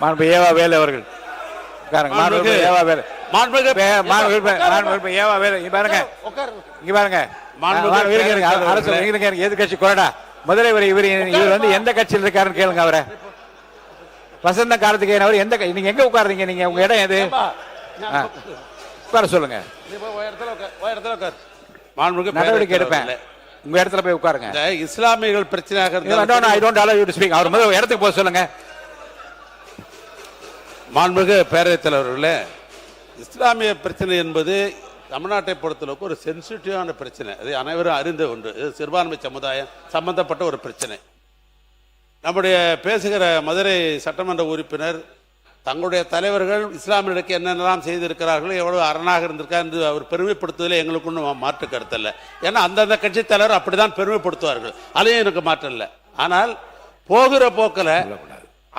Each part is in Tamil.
மாண்பு ஏவா வேலு அவர்கள் ஏவா வேலு ஏவா வேலு இங்க பாருங்க எதிர்கட்சி கொறடா முதலை இவர் வந்து எந்த கட்சியில் இருக்காருன்னு கேளுங்க அவரை. வசந்த கார்த்திகேயன் அவர் எந்த நீங்க எங்க உட்காருங்க, நீங்க உங்க இடம் எது உட்கார சொல்லுங்க. நடவடிக்கை எடுப்பேன், உங்க இடத்துல போய் உட்காருங்க. இஸ்லாமியர்கள் பிரச்சனையாக அவர் முதல் இடத்துக்கு போக சொல்லுங்க. மாண்புமிகு பேரவைத் தலைவர்களே, இஸ்லாமிய பிரச்சனை என்பது தமிழ்நாட்டை பொறுத்தளவுக்கு ஒரு சென்சிட்டிவான பிரச்சனை. அது அனைவரும் அறிந்த ஒன்று. இது சிறுபான்மை சமுதாயம் சம்பந்தப்பட்ட ஒரு பிரச்சனை. நம்முடைய பேசுகிற மதுரை சட்டமன்ற உறுப்பினர் தங்களுடைய தலைவர்கள் இஸ்லாமியர்களுக்கு என்னென்னலாம் செய்திருக்கிறார்களோ, எவ்வளவு அரணாக இருந்திருக்கார் என்று அவர் பெருமைப்படுத்துவதில் எங்களுக்கு ஒன்றும் மாற்று கருத்து இல்லை. ஏன்னா அந்தந்த கட்சி தலைவர் அப்படிதான் பெருமைப்படுத்துவார்கள், அதையும் எனக்கு மாற்றம் இல்லை. ஆனால் போகிற போக்கில்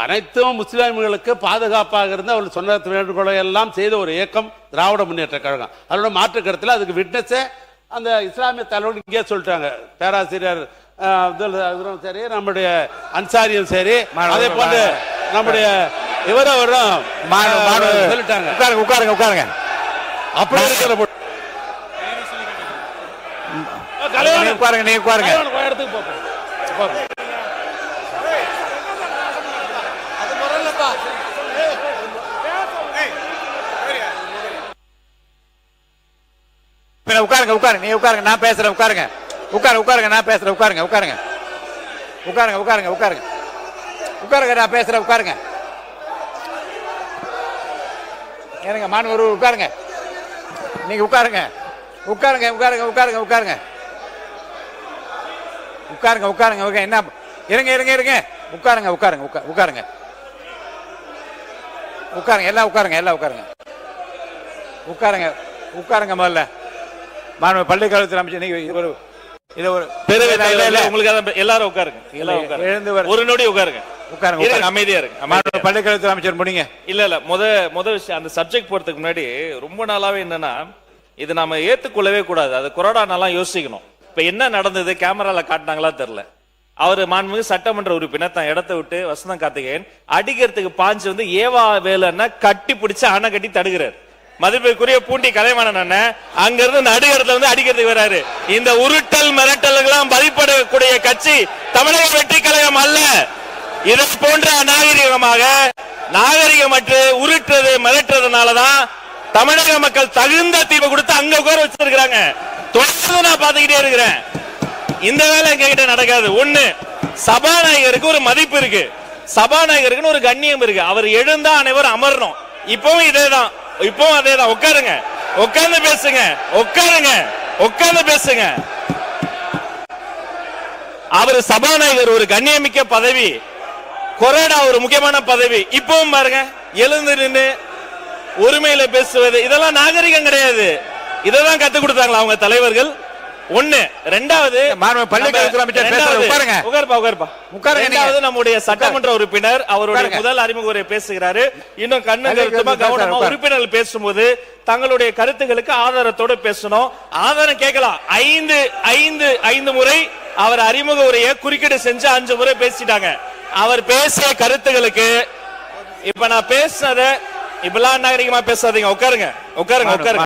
அனைத்தும் முஸ்லிம்களுக்கு பாதுகாப்பாக இருந்து அவர்கள் சொன்ன வேண்டுகோளை எல்லாம் செய்த ஒரு இயக்கம் திராவிட முன்னேற்ற கழகம். அதோட மாற்று கருத்தில் அதுக்கு விட்னஸே அந்த இஸ்லாமிய தலைவர்கள் இங்கே சொல்லிட்டாங்க. பேராசிரியர் அப்துல் சரி, நம்முடைய அன்சாரியும் சரி, அதே போன்று நம்முடைய இவரும் சொல்லிட்டாங்க. உட்காருங்க உட்காருங்க அப்படி இருக்கிற உட்காருங்க, நீங்க உட்காருங்க. இடத்துக்கு போப்போம். உட்காருங்க உட்காருங்க, நீ உட்காருங்க, நான் பேசுறேன். உட்காருங்க உட்காருங்க, நான் பேசுறேன். உட்காருங்க உட்காருங்க உட்காருங்க உட்காருங்க உட்காருங்க உட்காருங்க, நான் பேசுறேன். உட்காருங்க ஏனுங்க மாணவர் உட்காருங்க, நீங்க உட்காருங்க உட்காருங்க உட்காருங்க உட்காருங்க உட்காருங்க உட்காருங்க உட்காருங்க என்ன இருங்க இருங்க இருங்க உட்காருங்க உட்காருங்க உட்காருங்க உட்காருங்க எல்லாம் உட்காருங்க எல்லாம் உட்காருங்க உட்காருங்க உட்காருங்க. முதல்ல மாணவ பள்ளிக்கல்வித்துறை அமைச்சர் நீங்க ஒரு இத ஒரு உங்களுக்கு எல்லாரும் உட்காருங்க, எல்லாம் உட்காருங்க, ஒரு நொடி உட்காருங்க உட்காருங்க, அமைதியா இருக்கு. மாணவ பள்ளிக்கல்வித்துறை அமைச்சர் முடிங்க. இல்ல முத விஷயம் அந்த சப்ஜெக்ட் போறதுக்கு முன்னாடி ரொம்ப நாளாவே என்னன்னா இது நாம ஏத்துக்கொள்ளவே கூடாது. அது கொரோனா நாளா யோசிக்கணும். இப்ப என்ன நடந்தது கேமரால காட்டினாங்களா தெரியல. அவரு மாண்புமிகு சட்டமன்ற உறுப்பினர் தான் இடத்தை விட்டு வசந்தம் கார்த்திகேயன் அடிக்கிறதுக்கு பாஞ்சு வந்து ஏவா வேலைன்னா கட்டி பிடிச்சு அணை கட்டி தடுக்கிறார். மதிப்பிற்குரிய பூண்டி கலைவாணன் அண்ணன் அங்க இருந்து நடுகரத்துல வந்து அடிக்கிறதுக்கு வராரு. இந்த உருட்டல் மிரட்டல்களாம் பதிப்படக்கூடிய கட்சி தமிழக வெற்றி கழகம் அல்ல. இதை போன்ற நாகரிகமற்று உருட்டுறது மிரட்டுறதுனாலதான் தமிழக மக்கள் தகுந்த தீர்வு கொடுத்து அங்க உட்கார வச்சிருக்காங்க. தொடர்ந்து நான் பாத்துக்கிட்டே இருக்கிறேன். இந்த வேலை எங்ககிட்ட நடக்காது. ஒண்ணு, சபாநாயகருக்கு ஒரு மதிப்பு இருக்கு, சபாநாயகருக்கு ஒரு கண்ணியம் இருக்கு. அவர் எழுந்தா அனைவரும் அமரணும். இப்பவும் இதேதான், இப்பவும் அதேதான். உட்காருங்க, உட்கார்ந்து பேசுங்க, உட்காருங்க, உட்கார்ந்து பேசுங்க. அவர் சபாநாயகர் ஒரு கண்ணியமிக்க பதவி, கொரோனா ஒரு முக்கியமான பதவி. இப்பவும் பாருங்க எழுந்து நின்று உரிமையில பேசுவது இதெல்லாம் நாகரிகம் கிடையாது. இதெல்லாம் கத்து கொடுத்தாங்களா அவங்க தலைவர்கள்? ஒண்ணு. ரெண்டாவது நம்முடைய சட்டமன்ற உறுப்பினர் அவருடைய முதல் அறிமுக உரை பேசுகிறாரு. இன்னும் கவனமா உறுப்பினர்கள் பேசும்போது தங்களுடைய கருத்துக்களுக்கு ஆதாரத்தோடு பேசணும். ஆதாரம் கேட்கலாம். 5 முறை அவர் அறிமுக உரையை குறுக்கீடு செஞ்சு 5 முறை பேசிட்டாங்க. அவர் பேசிய கருத்துக்களுக்கு இப்ப நான் பேசுனத இப்பெல்லாம் நாகரிகமா பேசாதீங்க. உட்காருங்க உட்காருங்க உட்காருங்க.